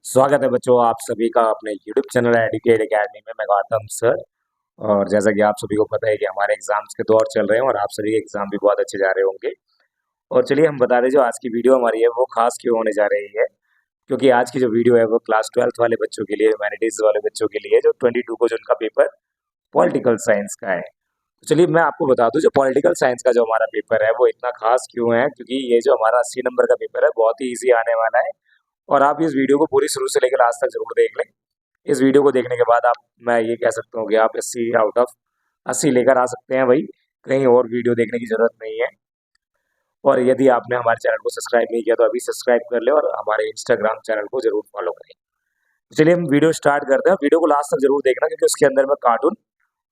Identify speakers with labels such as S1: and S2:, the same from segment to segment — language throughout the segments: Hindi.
S1: स्वागत है बच्चों आप सभी का अपने YouTube चैनल एडुकेट एकेडमी में। मैं गौतम सर। और जैसा कि आप सभी को पता है कि हमारे एग्जाम्स के दौर चल रहे हैं और आप सभी के एग्जाम भी बहुत अच्छे जा रहे होंगे। और चलिए हम बता दें जो आज की वीडियो हमारी है वो खास क्यों होने जा रही है, क्योंकि आज की जो वीडियो है वो क्लास 12th वाले बच्चों के लिए, ह्यूमैनिटीज वाले बच्चों के लिए, जो 22 को जो उनका पेपर पॉलिटिकल साइंस का है। तो चलिए मैं आपको बता दूं, जो पॉलिटिकल साइंस का जो हमारा पेपर है वो इतना खास क्यों है, क्योंकि ये जो हमारा 80 नंबर का पेपर है बहुत ही ईजी आने वाला है। और आप इस वीडियो को पूरी शुरू से लेकर लास्ट तक जरूर देख लें। इस वीडियो को देखने के बाद आप, मैं ये कह सकता हूँ कि आप 80 आउट ऑफ 80 लेकर आ सकते हैं भाई। कहीं और वीडियो देखने की जरूरत नहीं है। और यदि आपने हमारे चैनल को सब्सक्राइब नहीं किया तो अभी सब्सक्राइब कर ले और हमारे इंस्टाग्राम चैनल को जरूर फॉलो करें। तो चलिए हम वीडियो स्टार्ट करते हैं। वीडियो को लास्ट तक जरूर देखना, क्योंकि उसके अंदर मैं कार्टून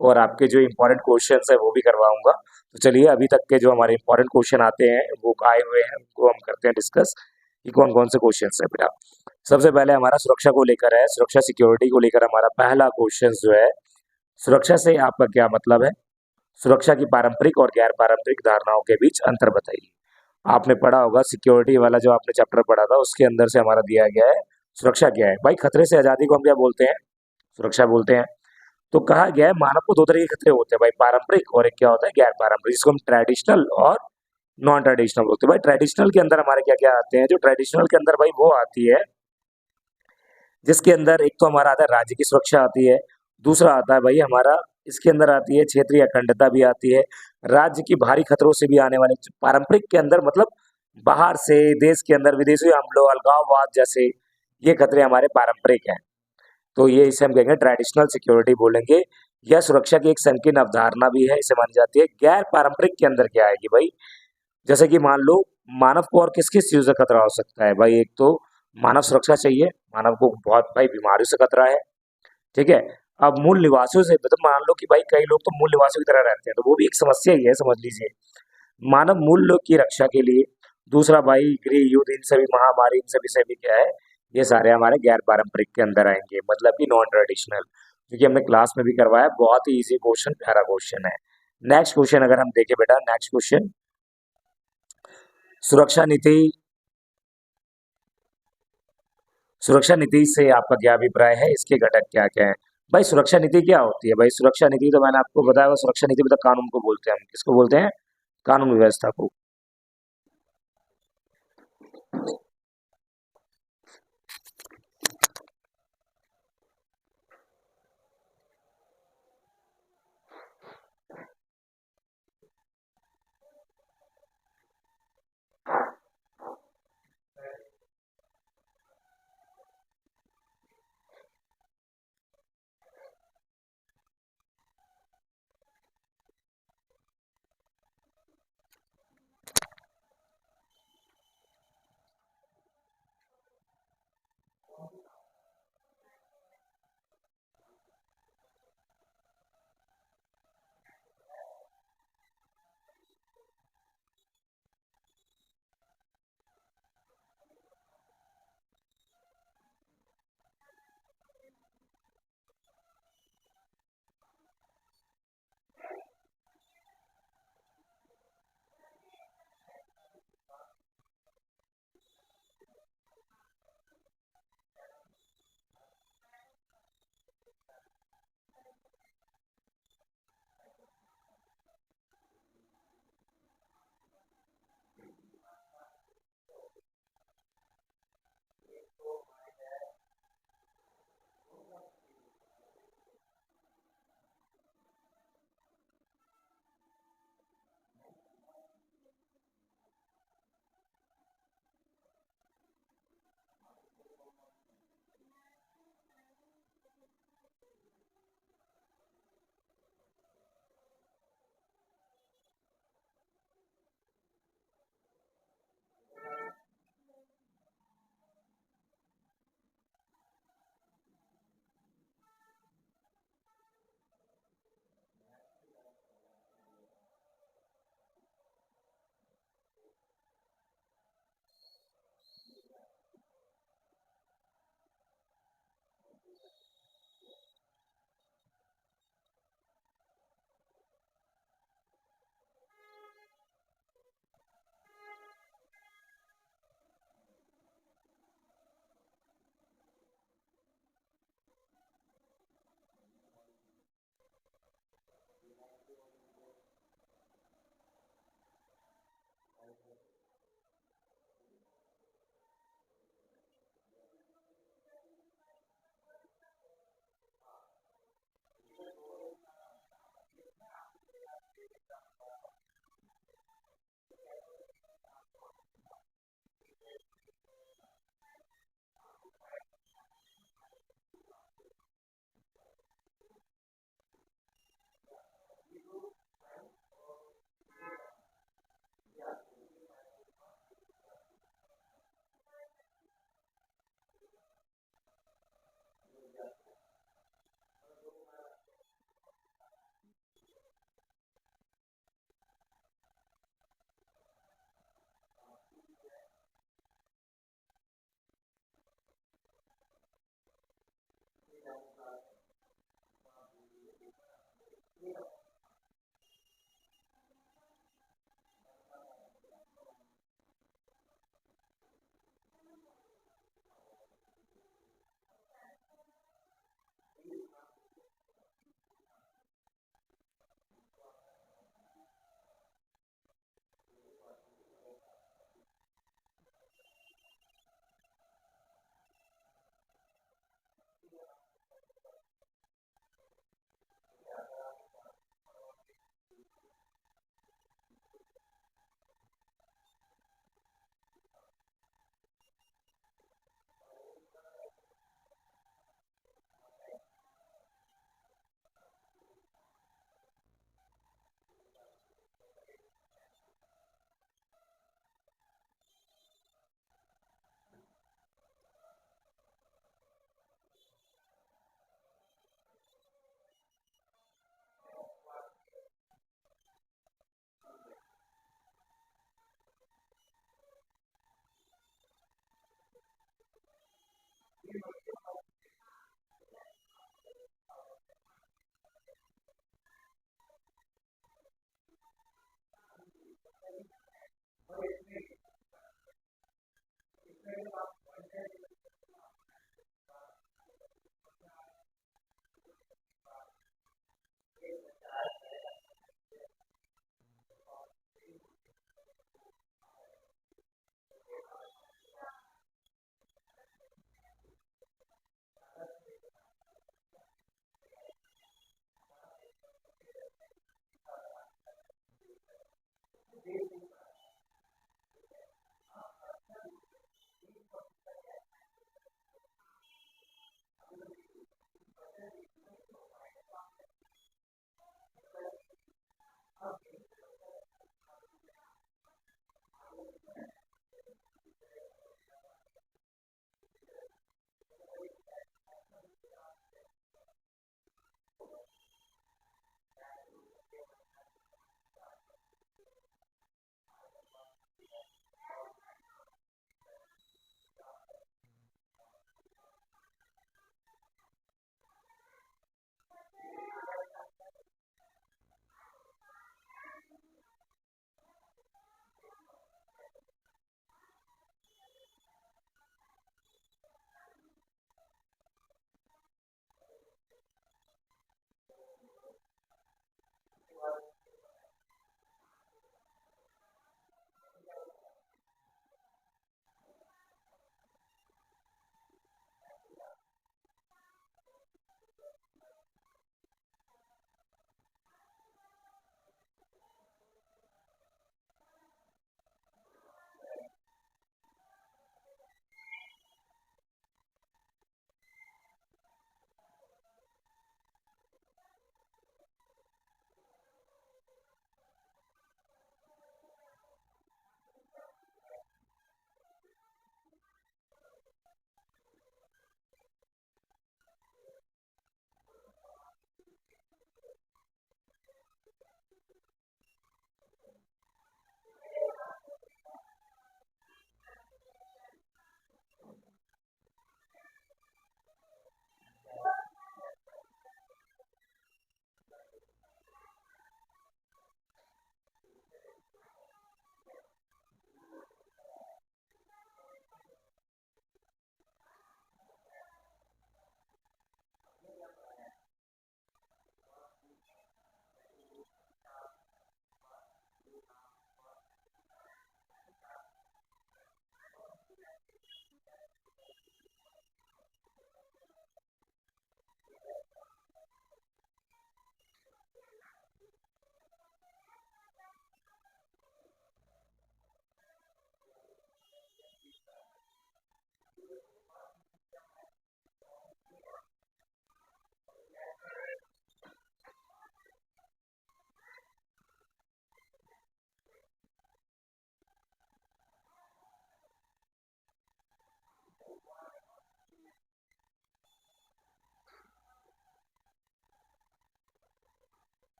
S1: और आपके जो इंपॉर्टेंट क्वेश्चन है वो भी करवाऊंगा। तो चलिए अभी तक के जो हमारे इंपॉर्टेंट क्वेश्चन आते हैं वो आए हुए हैं, उनको हम करते हैं डिस्कस कि कौन कौन से क्वेश्चन है बेटा। सबसे पहले हमारा सुरक्षा को लेकर है, सुरक्षा सिक्योरिटी को लेकर हमारा पहला क्वेश्चन जो है, सुरक्षा से आपका क्या मतलब है? सुरक्षा की पारंपरिक और गैर पारंपरिक धारणाओं के बीच अंतर बताइए। आपने पढ़ा होगा सिक्योरिटी वाला जो आपने चैप्टर पढ़ा था, उसके अंदर से हमारा दिया गया है सुरक्षा क्या है। भाई खतरे से आजादी को हम क्या बोलते हैं? सुरक्षा बोलते हैं। तो कहा गया है मानव को दो तरह के खतरे होते हैं भाई, पारंपरिक और एक क्या होता है गैर पारंपरिक, जिसको हम ट्रेडिशनल और नॉन ट्रेडिशनल बोलते हैं। भाई ट्रेडिशनल के अंदर हमारे क्या क्या आते हैं? जो ट्रेडिशनल के अंदर भाई वो आती है जिसके अंदर एक तो हमारा आता है राज्य की सुरक्षा आती है, दूसरा आता है भाई हमारा, इसके अंदर आती है क्षेत्रीय अखंडता भी आती है, राज्य की भारी खतरों से भी आने वाले। पारंपरिक के अंदर मतलब बाहर से, देश के अंदर विदेशी हमलों, अलगाववाद जैसे ये खतरे हमारे पारंपरिक हैं। तो ये इसे हम कहेंगे ट्रेडिशनल सिक्योरिटी बोलेंगे। यह सुरक्षा की एक संकीर्ण अवधारणा भी है, इसे मानी जाती है। गैर पारंपरिक के अंदर क्या आएगी भाई? जैसे कि मान लो मानव को और किस किस चीज से खतरा हो सकता है भाई? एक तो मानव सुरक्षा चाहिए, मानव को बहुत भाई बीमारियों से खतरा है, ठीक है। अब मूल निवासियों से मतलब मान लो कि भाई कई लोग तो मूल निवासियों की तरह रहते हैं, तो वो भी एक समस्या ही है, समझ लीजिए। मानव मूल्यों की रक्षा के लिए। दूसरा भाई गृह युद्ध, इन सभी महामारी, इन सभी से भी क्या है, ये सारे हमारे गैर पारंपरिक के अंदर आएंगे, मतलब कि नॉन ट्रेडिशनल, क्योंकि हमने क्लास में भी करवाया। बहुत ही इजी क्वेश्चन, प्यारा क्वेश्चन है। नेक्स्ट क्वेश्चन अगर हम देखें बेटा, नेक्स्ट क्वेश्चन, सुरक्षा नीति। सुरक्षा नीति से आपका क्या अभिप्राय है? इसके घटक क्या क्या है? भाई सुरक्षा नीति क्या होती है? भाई सुरक्षा नीति तो मैंने आपको बताया, सुरक्षा नीति मतलब कानून को बोलते हैं हम। किसको बोलते हैं? कानून व्यवस्था को।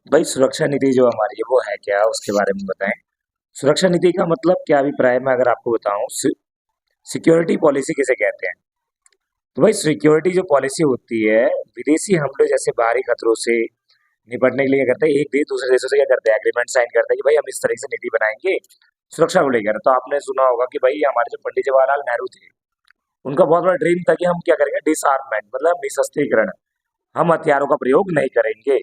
S1: भाई सुरक्षा नीति जो हमारी है वो है क्या, उसके बारे में बताएं। सुरक्षा नीति का मतलब क्या अभिप्राय में अगर आपको बताऊं, सिक्योरिटी पॉलिसी किसे कहते हैं। तो भाई सिक्योरिटी जो पॉलिसी होती है, विदेशी हमले जैसे बाहरी खतरों से निपटने के लिए क्या करते हैं, एक देश दूसरे देशों से क्या करते हैं, एग्रीमेंट साइन करते हैं कि भाई हम इस तरह से नीति बनाएंगे सुरक्षा को लेकर। तो आपने सुना होगा कि भाई हमारे जो पंडित जवाहरलाल नेहरू थे, उनका बहुत बड़ा ड्रीम था कि हम क्या करेंगे, डिसआर्ममेंट मतलब निशस्त्रीकरण, हम हथियारों का प्रयोग नहीं करेंगे।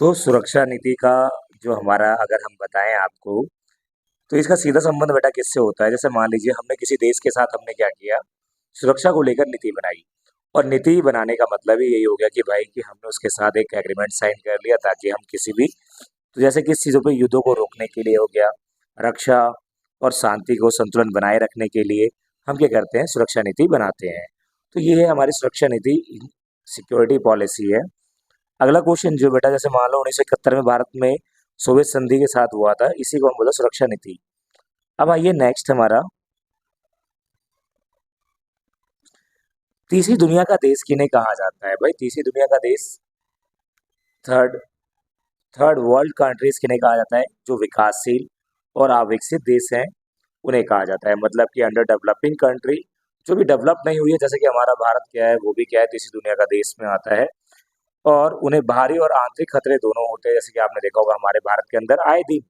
S1: तो सुरक्षा नीति का जो हमारा अगर हम बताएं आपको, तो इसका सीधा संबंध बेटा किससे होता है? जैसे मान लीजिए हमने किसी देश के साथ हमने क्या किया, सुरक्षा को लेकर नीति बनाई। और नीति बनाने का मतलब ही यही हो गया कि भाई कि हमने उसके साथ एक एग्रीमेंट साइन कर लिया ताकि हम किसी भी, तो जैसे किस चीज़ों पे युद्धों को रोकने के लिए हो गया, रक्षा और शांति को संतुलन बनाए रखने के लिए हम क्या करते हैं, सुरक्षा नीति बनाते हैं। तो ये है हमारी सुरक्षा नीति, सिक्योरिटी पॉलिसी है। अगला क्वेश्चन जो बेटा, जैसे मान लो 1971 में भारत में सोवियत संधि के साथ हुआ था, इसी को हम बोला सुरक्षा नीति। अब आइए नेक्स्ट हमारा, तीसरी दुनिया का देश किन्हें कहा जाता है? भाई तीसरी दुनिया का देश, थर्ड थर्ड वर्ल्ड कंट्रीज किन्हें कहा जाता है? जो विकासशील और अविकसित देश हैं उन्हें कहा जाता है। मतलब कि अंडर डेवलपिंग कंट्री, जो भी डेवलप नहीं हुई है, जैसे कि हमारा भारत क्या है, वो भी क्या है, तीसरी दुनिया का देश में आता है। और उन्हें बाहरी और आंतरिक खतरे दोनों होते हैं। जैसे कि आपने देखा होगा हमारे भारत के अंदर आए दिन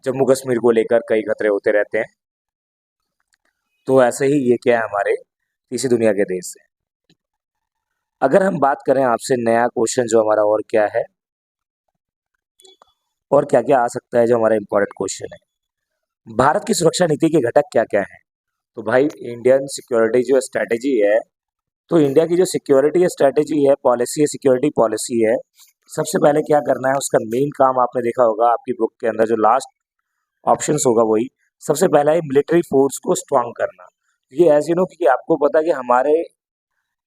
S1: जम्मू कश्मीर को लेकर कई खतरे होते रहते हैं। तो ऐसे ही ये क्या है, हमारे तीसरी दुनिया के देश है। अगर हम बात करें आपसे नया क्वेश्चन जो हमारा और क्या है, और क्या क्या आ सकता है, जो हमारा इंपॉर्टेंट क्वेश्चन है, भारत की सुरक्षा नीति के घटक क्या क्या है? तो भाई इंडियन सिक्योरिटी जो स्ट्रैटेजी है, तो इंडिया की जो सिक्योरिटी स्ट्रैटेजी है, पॉलिसी है, सिक्योरिटी पॉलिसी है, सबसे पहले क्या करना है, उसका मेन काम आपने देखा होगा आपकी बुक के अंदर जो लास्ट ऑप्शंस होगा वही, सबसे पहला है मिलिट्री फोर्स को स्ट्रांग करना। ये ऐसे नो कि आपको पता है कि हमारे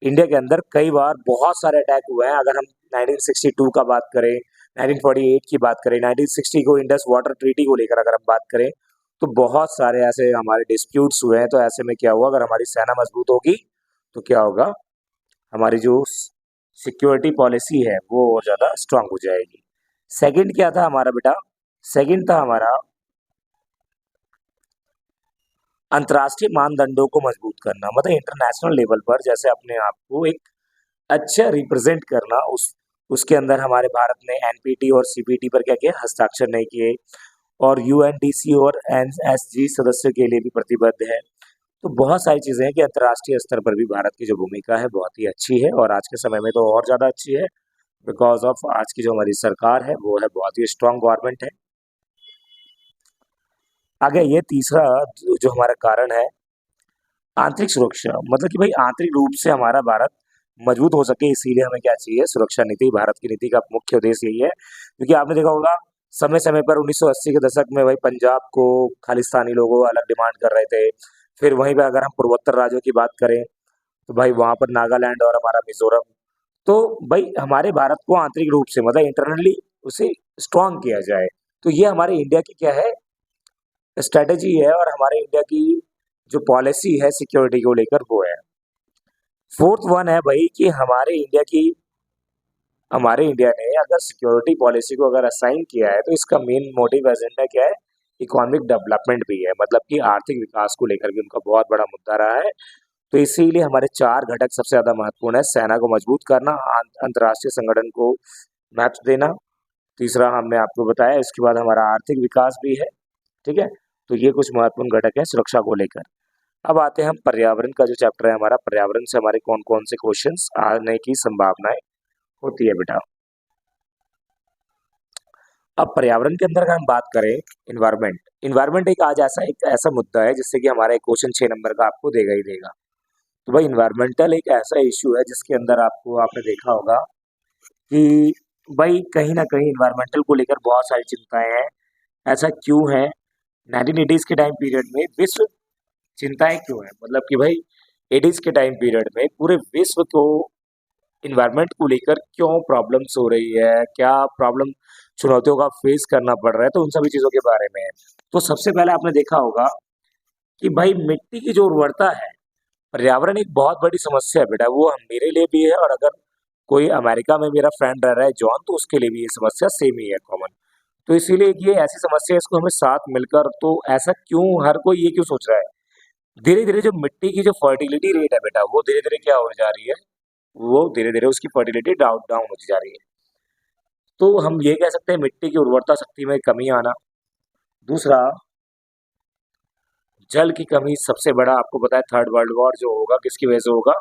S1: इंडिया के अंदर कई बार बहुत सारे अटैक हुए हैं। अगर हम 1962 का बात करें, 1948 की बात करें, 1960 को इंडस वाटर ट्रीटी को लेकर अगर हम बात करें, तो बहुत सारे ऐसे हमारे डिस्प्यूट्स हुए हैं। तो ऐसे में क्या हुआ, अगर हमारी सेना मजबूत होगी तो क्या होगा, हमारी जो सिक्योरिटी पॉलिसी है वो और ज़्यादा स्ट्रांग हो जाएगी। सेकंड क्या था हमारा बेटा? सेकंड था हमारा अंतर्राष्ट्रीय मानदंडों को मजबूत करना। मतलब इंटरनेशनल लेवल पर जैसे अपने आप को एक अच्छा रिप्रेजेंट करना। उसके अंदर हमारे भारत ने एनपीटी और सीपीटी पर क्या किया, हस्ताक्षर नहीं किए, और यूएनडीसी और एनएसजी सदस्यों के लिए भी प्रतिबद्ध है। तो बहुत सारी चीजें हैं कि अंतर्राष्ट्रीय स्तर पर भी भारत की जो भूमिका है बहुत ही अच्छी है, और आज के समय में तो और ज्यादा अच्छी है, बिकॉज ऑफ आज की जो हमारी सरकार है वो है बहुत ही स्ट्रांग गवर्नमेंट है। आगे ये तीसरा जो हमारा कारण है, आंतरिक सुरक्षा। मतलब कि भाई आंतरिक रूप से हमारा भारत मजबूत हो सके, इसीलिए हमें क्या चाहिए, सुरक्षा नीति। भारत की नीति का मुख्य उद्देश्य यही है, क्योंकि आपने देखा होगा समय समय पर 1980 के दशक में भाई पंजाब को खालिस्तानी लोगों अलग डिमांड कर रहे थे। फिर वहीं पे अगर हम पूर्वोत्तर राज्यों की बात करें, तो भाई वहां पर नागालैंड और हमारा मिजोरम। तो भाई हमारे भारत को आंतरिक रूप से मतलब इंटरनली उसे स्ट्रांग किया जाए। तो ये हमारे इंडिया की क्या है, स्ट्रेटेजी है, और हमारे इंडिया की जो पॉलिसी है सिक्योरिटी को लेकर वो है। फोर्थ वन है भाई कि हमारे इंडिया ने अगर सिक्योरिटी पॉलिसी को अगर असाइन किया है, तो इसका मेन मोटिव एजेंडा क्या है, इकोनॉमिक डेवलपमेंट भी है। मतलब कि आर्थिक विकास को लेकर भी उनका बहुत बड़ा मुद्दा रहा है। तो इसीलिए हमारे चार घटक सबसे ज्यादा महत्वपूर्ण है: सेना को मजबूत करना, अंतर्राष्ट्रीय संगठन को महत्व देना, तीसरा हमने आपको बताया, इसके बाद हमारा आर्थिक विकास भी है। ठीक है, तो ये कुछ महत्वपूर्ण घटक है सुरक्षा को लेकर। अब आते हैं हम पर्यावरण का जो चैप्टर है हमारा, पर्यावरण से हमारे कौन कौन से क्वेश्चंस आने की संभावनाएं होती है बेटा। अब पर्यावरण के अंदर अगर हम बात करें, इन्वायरमेंट, इन्वायरमेंट एक ऐसा मुद्दा है जिससे कि हमारा एक क्वेश्चन 6 नंबर का आपको देगा ही देगा। तो भाई इन्वायरमेंटल एक ऐसा इशू है जिसके अंदर आपने देखा होगा कि भाई कहीं ना कहीं इन्वायरमेंटल को लेकर बहुत सारी चिंताएं हैं। ऐसा क्यों है? 1980s के टाइम पीरियड में विश्व चिंताएं क्यों है, मतलब कि भाई 80s के टाइम पीरियड में पूरे विश्व को इन्वायरमेंट को लेकर क्यों प्रॉब्लम्स हो रही है, क्या प्रॉब्लम, चुनौतियों का फेस करना पड़ रहा है, तो उन सभी चीजों के बारे में है। तो सबसे पहले आपने देखा होगा कि भाई मिट्टी की जो उर्वरता है, पर्यावरण एक बहुत बड़ी समस्या है बेटा। वो मेरे लिए भी है, और अगर कोई अमेरिका में मेरा फ्रेंड रह रहा है जॉन, तो उसके लिए भी ये समस्या सेम ही है, कॉमन। तो इसीलिए ये ऐसी समस्या है, इसको हमें साथ मिलकर, तो ऐसा क्यों, हर कोई ये क्यों सोच रहा है, धीरे धीरे जो मिट्टी की जो फर्टिलिटी रेट है बेटा, वो धीरे धीरे क्या हो जा रही है, वो धीरे धीरे उसकी फर्टिलिटी डाउन डाउन होती जा रही है। तो हम ये कह सकते हैं मिट्टी की उर्वरता शक्ति में कमी आना। दूसरा, जल की कमी सबसे बड़ा, आपको पता है थर्ड वर्ल्ड वॉर जो होगा किसकी वजह से होगा,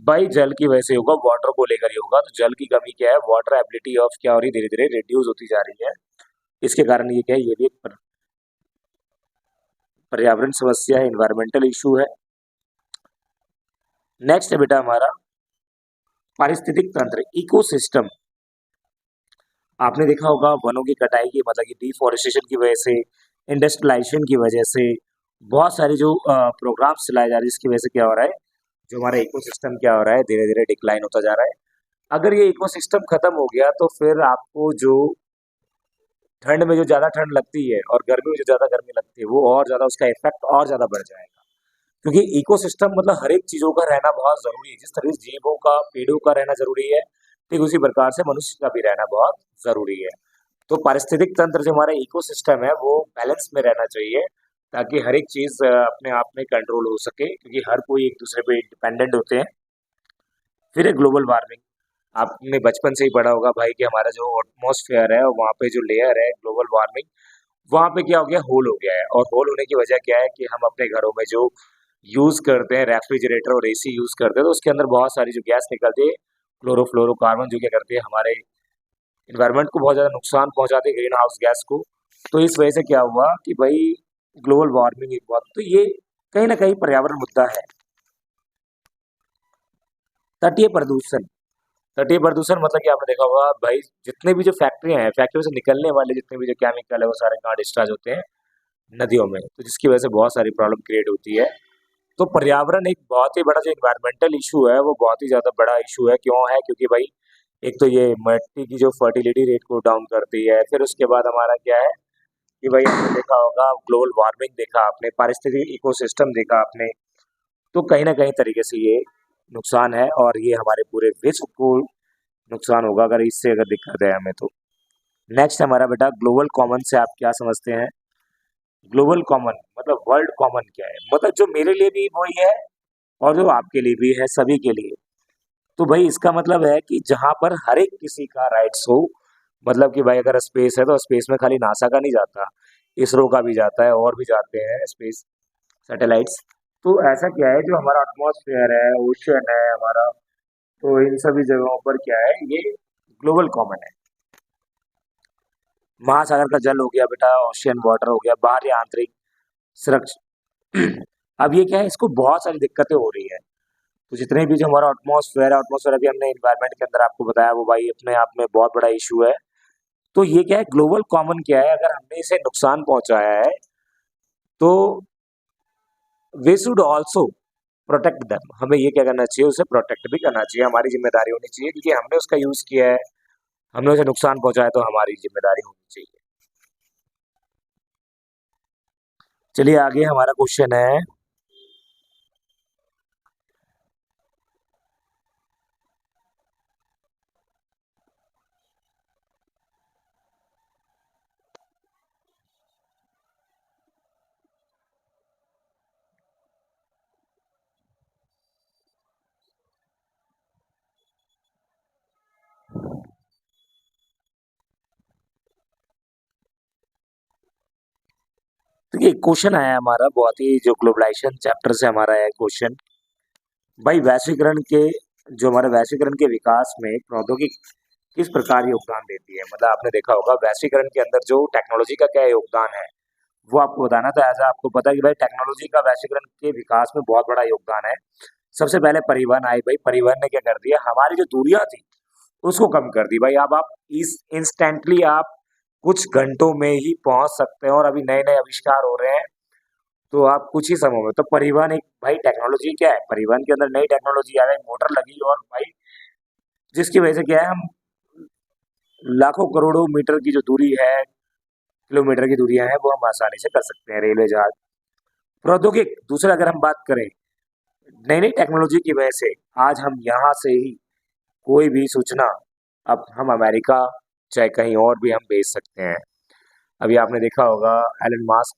S1: भाई जल की वजह से होगा, वाटर को लेकर ही होगा। तो जल की कमी क्या है, वाटर एबिलिटी ऑफ क्या हो रही, धीरे धीरे रिड्यूस होती जा रही है। इसके कारण ये क्या है, ये भी एक पर्यावरण समस्या है, इन्वायरमेंटल इशू है। नेक्स्ट है बेटा हमारा पारिस्थितिक तंत्र, इकोसिस्टम। आपने देखा होगा वनों की कटाई की, मतलब कि डिफोरेस्टेशन की वजह से, इंडस्ट्रियलाइजेशन की वजह से बहुत सारे जो प्रोग्राम्स चलाए जा रहे हैं, जिसकी वजह से क्या हो रहा है, जो हमारा इकोसिस्टम क्या हो रहा है, धीरे धीरे डिक्लाइन होता जा रहा है। अगर ये इकोसिस्टम खत्म हो गया तो फिर आपको जो ठंड में जो ज्यादा ठंड लगती है और गर्मी में जो ज्यादा गर्मी लगती है, वो और ज्यादा उसका इफेक्ट और ज्यादा बढ़ जाएगा। क्योंकि इकोसिस्टम मतलब हर एक चीजों का रहना बहुत जरूरी है। जिस तरह से जीवों का, पेड़ों का रहना जरूरी है, ठीक उसी प्रकार से मनुष्य का भी रहना बहुत जरूरी है। तो पारिस्थितिक तंत्र जो हमारा इकोसिस्टम है वो बैलेंस में रहना चाहिए, ताकि हर एक चीज अपने आप में कंट्रोल हो सके, क्योंकि हर कोई एक दूसरे पे डिपेंडेंट होते हैं। फिर है ग्लोबल वार्मिंग। आपने बचपन से ही पढ़ा होगा भाई कि हमारा जो एटमॉस्फेयर है, वहाँ पे जो लेयर है, ग्लोबल वार्मिंग, वहाँ पे क्या हो गया, होल हो गया है। और होल होने की वजह क्या है कि हम अपने घरों में जो यूज करते हैं, रेफ्रिजरेटर और एसी यूज करते हैं, तो उसके अंदर बहुत सारी जो गैस निकलती है, क्लोरोफ्लोरोकार्बन, जो क्या करती है, हमारे इन्वायरमेंट को बहुत ज्यादा नुकसान पहुंचाती है, ग्रीन हाउस गैस को। तो इस वजह से क्या हुआ कि भाई ग्लोबल वार्मिंग एक बहुत, तो ये कहीं ना कहीं पर्यावरण मुद्दा है। तटीय प्रदूषण। तटीय प्रदूषण मतलब कि आपने देखा होगा भाई, जितने भी जो फैक्ट्रियां हैं, फैक्ट्री से निकलने वाले जितने भी जो केमिकल है, वो सारे कहाँ डिस्चार्ज होते हैं, नदियों में। तो जिसकी वजह से बहुत सारी प्रॉब्लम क्रिएट होती है। तो पर्यावरण एक बहुत ही बड़ा जो इन्वायरमेंटल इशू है, वो बहुत ही ज्यादा बड़ा इशू है। क्यों है, क्योंकि भाई एक तो ये मिट्टी की जो फर्टिलिटी रेट को डाउन करती है। फिर उसके बाद हमारा क्या है कि भाई आपने देखा होगा ग्लोबल वार्मिंग देखा आपने, पारिस्थितिक इकोसिस्टम देखा आपने। तो कहीं ना कहीं तरीके से ये नुकसान है, और ये हमारे पूरे विश्व को नुकसान होगा अगर इससे अगर दिक्कत है हमें तो। नेक्स्ट हमारा बेटा ग्लोबल कॉमन से आप क्या समझते हैं। ग्लोबल कॉमन मतलब वर्ल्ड कॉमन क्या है, मतलब जो मेरे लिए भी वही है और जो आपके लिए भी है, सभी के लिए। तो भाई इसका मतलब है कि जहां पर हर एक किसी का राइट्स हो, मतलब कि भाई अगर स्पेस है तो स्पेस में खाली नासा का नहीं जाता, इसरो का भी जाता है, और भी जाते हैं स्पेस सैटेलाइट्स। तो ऐसा क्या है, जो हमारा एटमॉस्फेयर है, ओशन है हमारा, तो इन सभी जगहों पर क्या है, ये ग्लोबल कॉमन है। महासागर का जल हो गया बेटा, ओशियन वाटर हो गया, बाहरी आंतरिक सुरक्षा। अब ये क्या है, इसको बहुत सारी दिक्कतें हो रही है। तो जितने भी जो हमारा एटमॉस्फेयर है, एटमॉस्फेयर अभी हमने इन्वायरमेंट के अंदर आपको बताया, वो भाई अपने आप में बहुत बड़ा इशू है। तो ये क्या है, ग्लोबल कॉमन क्या है, अगर हमने इसे नुकसान पहुंचाया है तो we should also protect them. हमें ये क्या करना चाहिए, उसे प्रोटेक्ट भी करना चाहिए, हमारी जिम्मेदारी होनी चाहिए, क्योंकि हमने उसका यूज किया है, हमने उसे नुकसान पहुंचाया, तो हमारी जिम्मेदारी होनी चाहिए। चलिए आगे हमारा क्वेश्चन है, देखिए क्वेश्चन आया है हमारा बहुत ही, जो ग्लोबलाइजेशन चैप्टर से हमारा है क्वेश्चन। भाई वैश्वीकरण के, जो हमारे वैश्वीकरण के विकास में प्रौद्योगिकी किस प्रकार योगदान देती है। मतलब आपने देखा होगा वैश्वीकरण के अंदर जो टेक्नोलॉजी का क्या योगदान है, वो आपको बताना था। ऐसा आपको पता है कि भाई टेक्नोलॉजी का वैश्वीकरण के विकास में बहुत बड़ा योगदान है। सबसे पहले परिवहन आई भाई, परिवहन ने क्या कर दिया, हमारी जो दूरियां थी उसको कम कर दी भाई। अब आप इस इंस्टेंटली आप कुछ घंटों में ही पहुंच सकते हैं, और अभी नए नए आविष्कार हो रहे हैं, तो आप कुछ ही समय में। तो परिवहन एक भाई टेक्नोलॉजी क्या है, परिवहन के अंदर नई टेक्नोलॉजी आ गई, मोटर लगी, और भाई जिसकी वजह से क्या है, हम लाखों करोड़ों मीटर की जो दूरी है, किलोमीटर की दूरियां हैं, वो हम आसानी से कर सकते हैं, रेलवे जहाज। प्रौद्योगिक दूसरा अगर हम बात करें, नई नई टेक्नोलॉजी की वजह से आज हम यहाँ से ही कोई भी सूचना, अब हम अमेरिका चाहे कहीं और भी हम भेज सकते हैं। अभी आपने देखा होगा एलन मास्क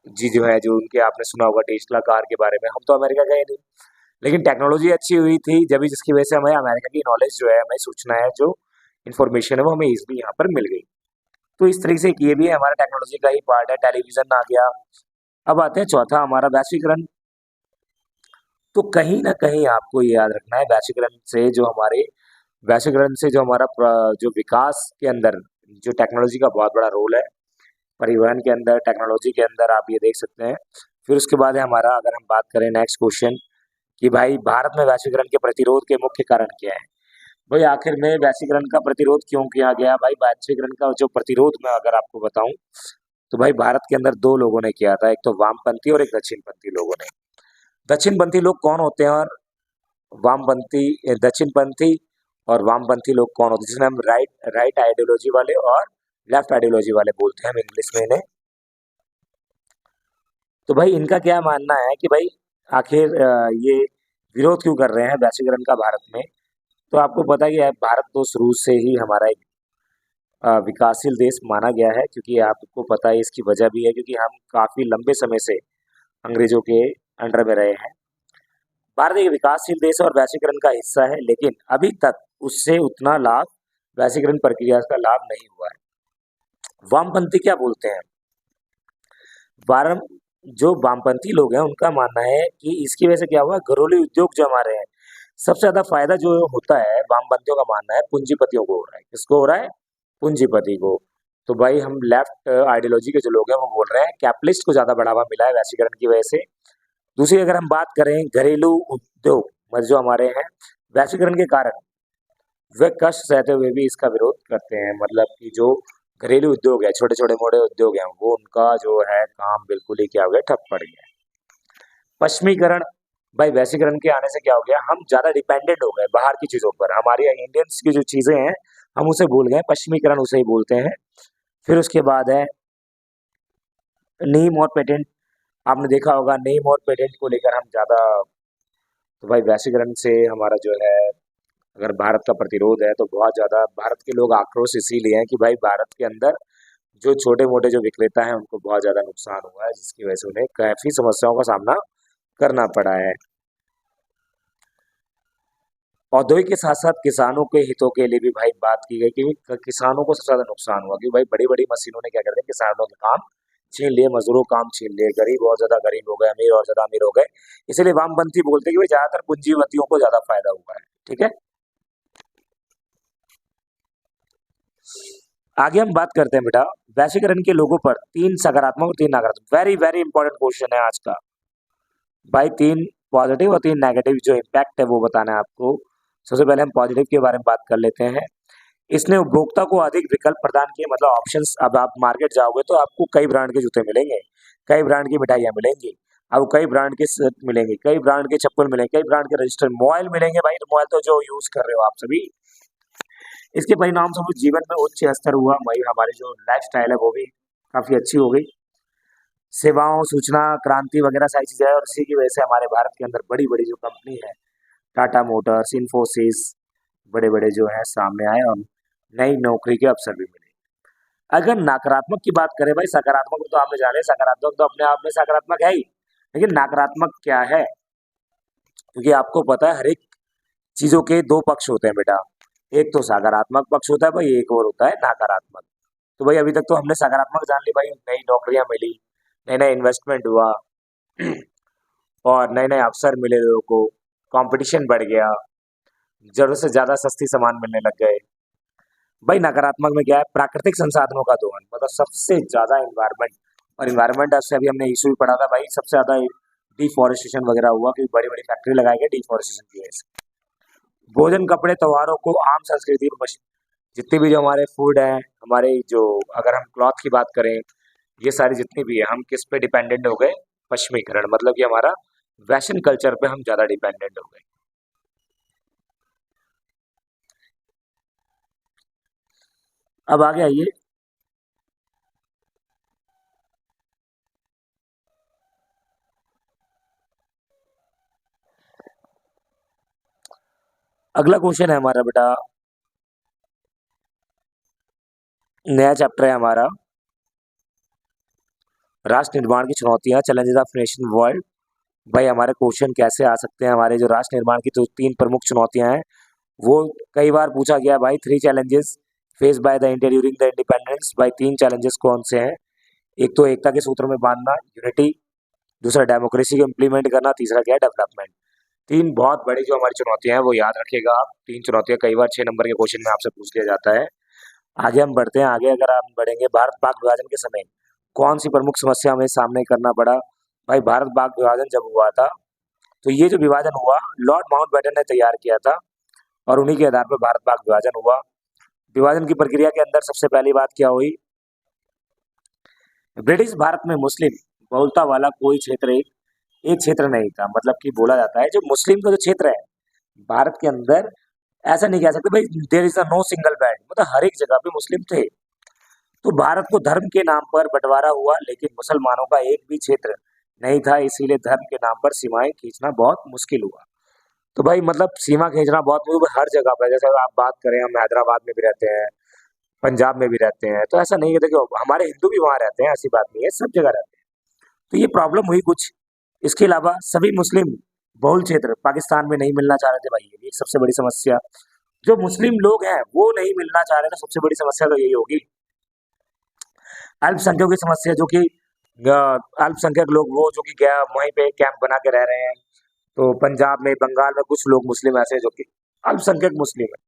S1: जी जो है, जो उनके आपने सुना होगा टेस्ला कार के बारे में। हम तो अमेरिका गए नहीं, लेकिन टेक्नोलॉजी अच्छी हुई थी जब, जिसकी वजह से हमें अमेरिका की नॉलेज जो है, हमें सूचना है, जो इन्फॉर्मेशन है, वो हमें इजिली यहाँ पर मिल गई। तो इस तरीके से ये भी हमारा टेक्नोलॉजी का ही पार्ट है। टेलीविजन आ गया। अब आते हैं चौथा हमारा वैश्वीकरण। तो कहीं ना कहीं आपको ये याद रखना है, वैश्वीकरण से जो हमारा जो विकास के अंदर जो टेक्नोलॉजी का बहुत बड़ा रोल है, परिवहन के अंदर, टेक्नोलॉजी के अंदर, आप ये देख सकते हैं। फिर उसके बाद है हमारा, अगर हम बात करें नेक्स्ट क्वेश्चन, कि भाई भारत में वैश्वीकरण के प्रतिरोध के मुख्य कारण क्या है। भाई आखिर में वैश्वीकरण का प्रतिरोध क्यों किया गया। भाई वैश्वीकरण का जो प्रतिरोध मैं अगर आपको बताऊं, तो भाई भारत के अंदर दो लोगों ने किया था, एक तो वामपंथी और एक दक्षिणपंथी लोगों ने। दक्षिणपंथी लोग कौन होते हैं और दक्षिणपंथी और वामपंथी लोग कौन होते हैं, जिसमें हम राइट राइट आइडियोलॉजी वाले और लेफ्ट आइडियोलॉजी वाले बोलते हैं हम इंग्लिश में इन्हें। तो भाई इनका क्या मानना है कि भाई आखिर ये विरोध क्यों कर रहे हैं वैश्वीकरण का भारत में। तो आपको पता है कि भारत तो शुरू से ही हमारा एक विकासशील देश माना गया है, क्योंकि आपको पता है इसकी वजह भी है, क्योंकि हम काफ़ी लंबे समय से अंग्रेजों के अंडर में रहे हैं। भारत एक विकासशील देश और वैश्वीकरण का हिस्सा है, लेकिन अभी तक उससे उतना लाभ, वैश्वीकरण प्रक्रिया का लाभ नहीं हुआ है। वामपंथी क्या बोलते हैं, वारम जो वामपंथी लोग हैं उनका मानना है कि इसकी वजह से क्या हुआ, घरेलू उद्योग जो हमारे हैं, सबसे ज्यादा फायदा जो होता है, वामपंथियों का मानना है पूंजीपतियों को हो रहा है। किसको हो रहा है, पूंजीपति को। तो भाई हम लेफ्ट आइडियोलॉजी के जो लोग हैं वो बोल रहे हैं कैपिटलिस्ट को ज्यादा बढ़ावा मिला है वैश्वीकरण की वजह से। दूसरी अगर हम बात करें घरेलू उद्योग मतलब जो हमारे हैं, वैश्वीकरण के कारण वे कष्ट सहते हुए भी इसका विरोध करते हैं। मतलब कि जो घरेलू उद्योग है, छोटे छोटे मोटे उद्योग हैं, वो उनका जो है काम बिल्कुल ही क्या हो गया, ठप पड़ गया है। पश्चिमीकरण, भाई वैश्वीकरण के आने से क्या हो गया, हम ज्यादा डिपेंडेंट हो गए बाहर की चीजों पर। हमारी इंडियंस की जो चीजें हैं हम उसे भूल गए, पश्चिमीकरण उसे ही बोलते हैं। फिर उसके बाद है नेम और पेटेंट। आपने देखा होगा नेम और पेटेंट को लेकर हम ज्यादा, तो भाई वैश्वीकरण से हमारा जो है, अगर भारत का प्रतिरोध है तो बहुत ज़्यादा भारत के लोग आक्रोश इसीलिए हैं कि भाई भारत के अंदर जो छोटे मोटे जो विक्रेता हैं उनको बहुत ज़्यादा नुकसान हुआ है, जिसकी वजह से उन्हें काफ़ी समस्याओं का सामना करना पड़ा है। औद्योगिक के साथ साथ किसानों के हितों के लिए भी भाई बात की गई कि किसानों को सबसे ज़्यादा नुकसान हुआ, कि भाई बड़ी बड़ी मशीनों ने क्या कर दिया, किसानों के काम छीन लिए, मजदूरों काम छीन लिए, गरीब और ज़्यादा गरीब हो गए, अमीर और ज़्यादा अमीर हो गए। इसलिए वामपंथी बोलते हैं कि भाई ज़्यादातर पूंजीपतियों को ज़्यादा फायदा हुआ है। ठीक है, आगे हम बात करते हैं बेटा वैश्वीकरण के लोगों पर तीन सकारात्मक और तीन नकारात्मक। वेरी वेरी इंपॉर्टेंट क्वेश्चन है आज का भाई। तीन पॉजिटिव और तीन नेगेटिव जो इम्पैक्ट है वो बताना है आपको। सबसे पहले हम पॉजिटिव के बारे में बात कर लेते हैं। इसने उपभोक्ता को अधिक विकल्प प्रदान किए, मतलब ऑप्शंस। अब आप मार्केट जाओगे तो आपको कई ब्रांड के जूते मिलेंगे, कई ब्रांड की मिठाइयाँ मिलेंगी, अब कई ब्रांड के शर्ट मिलेंगे, कई ब्रांड के चप्पल मिलेंगे, कई ब्रांड के रजिस्टर मोबाइल मिलेंगे। भाई तो मोबाइल तो जो यूज कर रहे हो आप सभी, इसके परिणाम स्वरूप जीवन में उच्च स्तर हुआ। भाई हमारी जो लाइफ स्टाइल है वो भी काफ़ी अच्छी हो गई। सेवाओं, सूचना क्रांति वगैरह सारी चीज़ें हैं, और इसी की वजह से हमारे भारत के अंदर बड़ी बड़ी जो कंपनी है, टाटा मोटर्स, इन्फोसिस, बड़े बड़े जो है सामने आए और नई नौकरी के अवसर भी मिले। अगर नकारात्मक की बात करें, भाई सकारात्मक तो आपने जाने, सकारात्मक तो अपने आप में सकारात्मक है ही, लेकिन नकारात्मक क्या है, क्योंकि आपको पता है हर एक चीज़ों के दो पक्ष होते हैं बेटा। एक तो सकारात्मक पक्ष होता है भाई, एक और होता है नकारात्मक। तो भाई अभी तक तो हमने सकारात्मक जान ली, भाई नई नौकरियां मिली, नए नए इन्वेस्टमेंट हुआ और नए नए अवसर मिले लोगों को, कंपटीशन बढ़ गया, जरूरत से ज़्यादा सस्ती सामान मिलने लग गए। भाई नकारात्मक में क्या है, प्राकृतिक संसाधनों का दोहन, मतलब सबसे ज़्यादा इन्वायरमेंट, और इन्वायरमेंट से अभी हमने इशू भी पढ़ा था भाई, सबसे ज़्यादा डिफॉरेस्टेशन वगैरह हुआ, क्योंकि बड़ी बड़ी फैक्ट्री लगाई गई डिफॉरेस्टेशन की वजह से। भोजन, कपड़े, त्योहारों को आम संस्कृति जितने भी जो हमारे फूड है, हमारे जो, अगर हम क्लॉथ की बात करें, ये सारी जितनी भी है, हम किस पे डिपेंडेंट हो गए, पश्चिमीकरण, मतलब कि हमारा वेस्टर्न कल्चर पे हम ज़्यादा डिपेंडेंट हो गए। अब आगे आइए, अगला क्वेश्चन है हमारा बेटा, नया चैप्टर है हमारा, राष्ट्र निर्माण की चुनौतियां, चैलेंजेस ऑफ नेशन वर्ल्ड। भाई हमारे क्वेश्चन कैसे आ सकते हैं, हमारे जो राष्ट्र निर्माण की जो तीन प्रमुख चुनौतियां हैं वो कई बार पूछा गया भाई। Three challenges face by the India during the independence. भाई तीन चैलेंजेस कौन से हैं, एक तो एकता के सूत्र में बांधना, यूनिटी, दूसरा डेमोक्रेसी को इम्प्लीमेंट करना, तीसरा क्या है, डेवलपमेंट। तीन बहुत बड़ी जो हमारी चुनौतियां हैं वो याद रखिएगा आप। तीन चुनौतियां कई बार 6 नंबर के क्वेश्चन में आपसे पूछ लिया जाता है। आगे हम बढ़ते हैं। आगे अगर हम बढ़ेंगे, भारत पाक विभाजन के समय कौन सी प्रमुख समस्या हमें सामने करना पड़ा? भाई भारत पाक विभाजन जब हुआ था, तो ये जो विभाजन हुआ लॉर्ड माउंटबेटन ने तैयार किया था और उन्हीं के आधार पर भारत पाक विभाजन हुआ। विभाजन की प्रक्रिया के अंदर सबसे पहली बात क्या हुई? ब्रिटिश भारत में मुस्लिम बहुलता वाला कोई क्षेत्र एक क्षेत्र नहीं था। मतलब कि बोला जाता है जो मुस्लिम का जो क्षेत्र है भारत के अंदर, ऐसा नहीं कह सकते भाई there is a no single belt, मतलब हर एक जगह पे मुस्लिम थे। तो भारत को धर्म के नाम पर बंटवारा हुआ, लेकिन मुसलमानों का एक भी क्षेत्र नहीं था, इसीलिए धर्म के नाम पर सीमाएं खींचना बहुत मुश्किल हुआ। तो भाई मतलब सीमा खींचना बहुत मुश्किल हर जगह पर। जैसे अगर आप बात करें, हम हैदराबाद में भी रहते हैं, पंजाब में भी रहते हैं, तो ऐसा नहीं है, देखो हमारे हिंदू भी वहाँ रहते हैं, ऐसी बात नहीं है, सब जगह रहते हैं। तो ये प्रॉब्लम हुई कुछ। इसके अलावा सभी मुस्लिम बहुल क्षेत्र पाकिस्तान में नहीं मिलना चाह रहे थे। भाई ये भी एक सबसे बड़ी समस्या, जो मुस्लिम लोग हैं वो नहीं मिलना चाह रहे थे। सबसे बड़ी समस्या तो यही होगी। अल्पसंख्यकों की समस्या, जो कि अल्पसंख्यक लोग वो जो कि गया वहीं पे कैंप बना के रह रहे हैं। तो पंजाब में, बंगाल में कुछ लोग मुस्लिम ऐसे हैं जो कि अल्पसंख्यक मुस्लिम है,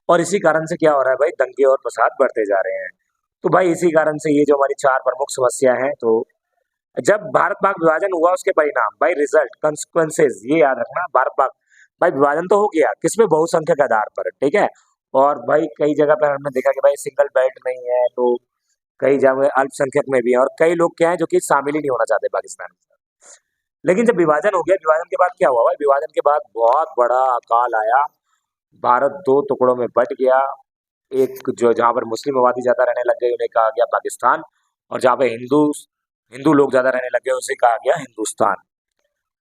S1: और इसी कारण से क्या हो रहा है भाई, दंगे और फसाद बढ़ते जा रहे हैं। तो भाई इसी कारण से ये जो हमारी चार प्रमुख समस्या हैं। तो जब भारत पाक विभाजन हुआ उसके परिणाम, भाई रिजल्ट, कंसिक्वेंसेज, ये याद रखना। भारत पाक भाई विभाजन तो हो गया, किसमें? बहुसंख्यक के आधार पर, ठीक है। और भाई कई जगह पर हमने देखा कि भाई सिंगल बेल्ट नहीं है, तो कई जगह अल्पसंख्यक में भी है, और कई लोग क्या है जो कि शामिल ही नहीं होना चाहते पाकिस्तान में। लेकिन जब विभाजन हो गया, विभाजन के बाद क्या हुआ भाई? विभाजन के बाद बहुत बड़ा अकाल आया, भारत दो टुकड़ों में बट गया। एक जो जहाँ पर मुस्लिम आबादी ज्यादा रहने लग गई उन्हें कहा गया पाकिस्तान, और जहाँ पे हिंदू हिंदू लोग ज्यादा रहने लग गए उसे कहा गया हिंदुस्तान।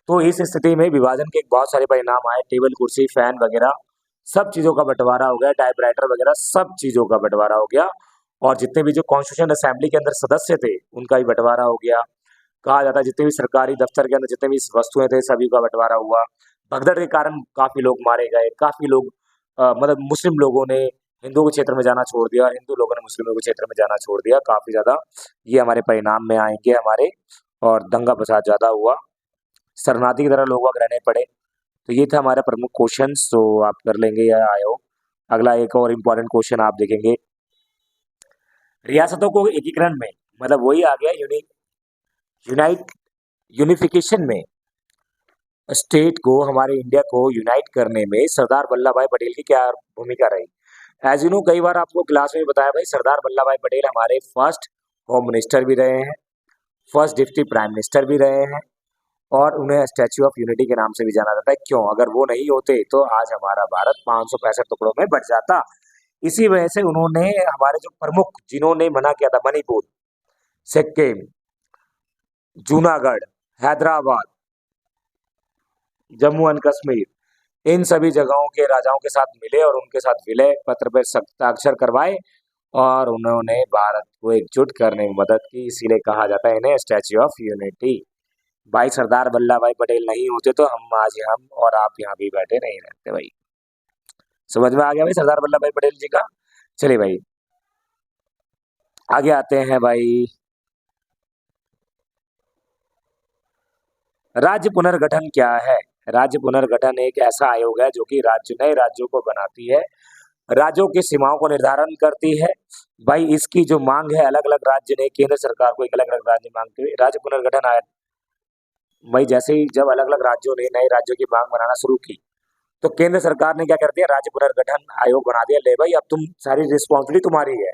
S1: तो इस स्थिति में विभाजन के बहुत सारे परिणाम आए, टेबल कुर्सी फैन वगैरह सब चीजों का बंटवारा हो गया, टाइपराइटर वगैरह सब चीजों का बंटवारा हो गया। और जितने भी जो कॉन्स्टिट्यूशन असेंबली के अंदर सदस्य थे उनका भी बंटवारा हो गया। कहा जाता है जितने भी सरकारी दफ्तर के अंदर जितने भी वस्तुएं थे सभी का बंटवारा हुआ। भगदड़ के कारण काफी लोग मारे गए, काफी लोग मतलब मुस्लिम लोगों ने हिंदुओं के क्षेत्र में जाना छोड़ दिया, हिंदू लोगों ने मुस्लिमों के क्षेत्र में जाना छोड़ दिया, काफी ज्यादा ये हमारे परिणाम में आएंगे हमारे। और दंगा फसाद ज्यादा हुआ, शरणार्थी की तरह लोग वहाँ रहने पड़े। तो ये था हमारा प्रमुख क्वेश्चन, तो आप कर लेंगे या आए हो। अगला एक और इम्पोर्टेंट क्वेश्चन आप देखेंगे, रियासतों को एकीकरण में, मतलब वही आ गया यूनाइट यूनिफिकेशन में, स्टेट को, हमारे इंडिया को यूनाइट करने में सरदार वल्लभ भाई पटेल की क्या भूमिका रही? एज यू नो, कई बार आपको क्लास में बताया भाई, सरदार वल्लभ भाई पटेल हमारे फर्स्ट होम मिनिस्टर भी रहे हैं, फर्स्ट डिप्टी प्राइम मिनिस्टर भी रहे हैं, और उन्हें स्टैच्यू ऑफ यूनिटी के नाम से भी जाना जाता है। क्यों? अगर वो नहीं होते तो आज हमारा भारत 565 टुकड़ों में बट जाता। इसी वजह से उन्होंने, हमारे जो प्रमुख जिन्होंने मना किया था, मणिपुर, सिक्किम, जूनागढ़, हैदराबाद, जम्मू एंड कश्मीर, इन सभी जगहों के राजाओं के साथ मिले और उनके साथ विलय पत्र पर हस्ताक्षर करवाए, और उन्होंने भारत को एकजुट करने में मदद की। इसीलिए कहा जाता है इन्हें स्टैच्यू ऑफ यूनिटी। भाई सरदार वल्लभ भाई पटेल नहीं होते तो हम और आप यहाँ भी बैठे नहीं रहते भाई। समझ में आ गया भाई सरदार वल्लभ भाई पटेल जी का? चलिए भाई आगे आते हैं भाई। राज्य पुनर्गठन क्या है? राज्य पुनर्गठन एक ऐसा आयोग है जो कि नए राज्यों को बनाती है, राज्यों की सीमाओं को निर्धारण करती है। भाई इसकी जो मांग है, अलग अलग राज्य ने केंद्र सरकार को एक अलग अलग राज्य मांगते हुए राज्य पुनर्गठन आया। भाई जैसे ही जब अलग अलग राज्यों ने नए राज्यों की मांग बनाना शुरू की, तो केंद्र सरकार ने क्या कर दिया? राज्य पुनर्गठन आयोग बना दिया। ले भाई अब तुम, सारी रिस्पॉन्सिबिलिटी तुम्हारी है,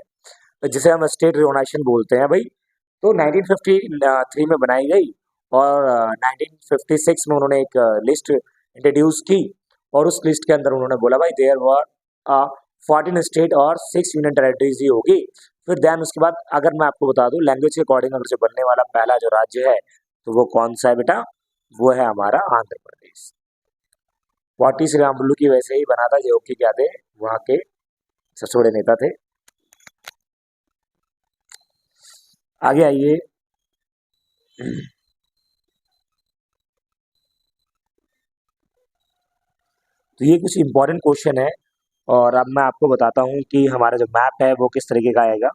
S1: तो जिसे हम स्टेट रिओनाइजेशन बोलते हैं भाई। तो 1953 में बनाई गई, और 1956 में उन्होंने एक लिस्ट इंट्रोड्यूस की, और उस लिस्ट के अंदर उन्होंने बोला भाई देयर वर 14 स्टेट और 6 यूनियन टेरेटरीज ही होगी। फिर देन उसके बाद अगर मैं आपको बता दूं लैंग्वेज के अकॉर्डिंग अगर जो बनने वाला पहला जो राज्य है तो वो कौन सा है बेटा? वो है हमारा आंध्र प्रदेश। पॉटी श्री रामुलू की वैसे ही बना था, जो कि क्या थे, वहाँ के सबसे बड़े नेता थे। आगे आइए। तो ये कुछ इंपॉर्टेंट क्वेश्चन है, और अब मैं आपको बताता हूँ कि हमारा जो मैप है वो किस तरीके का आएगा।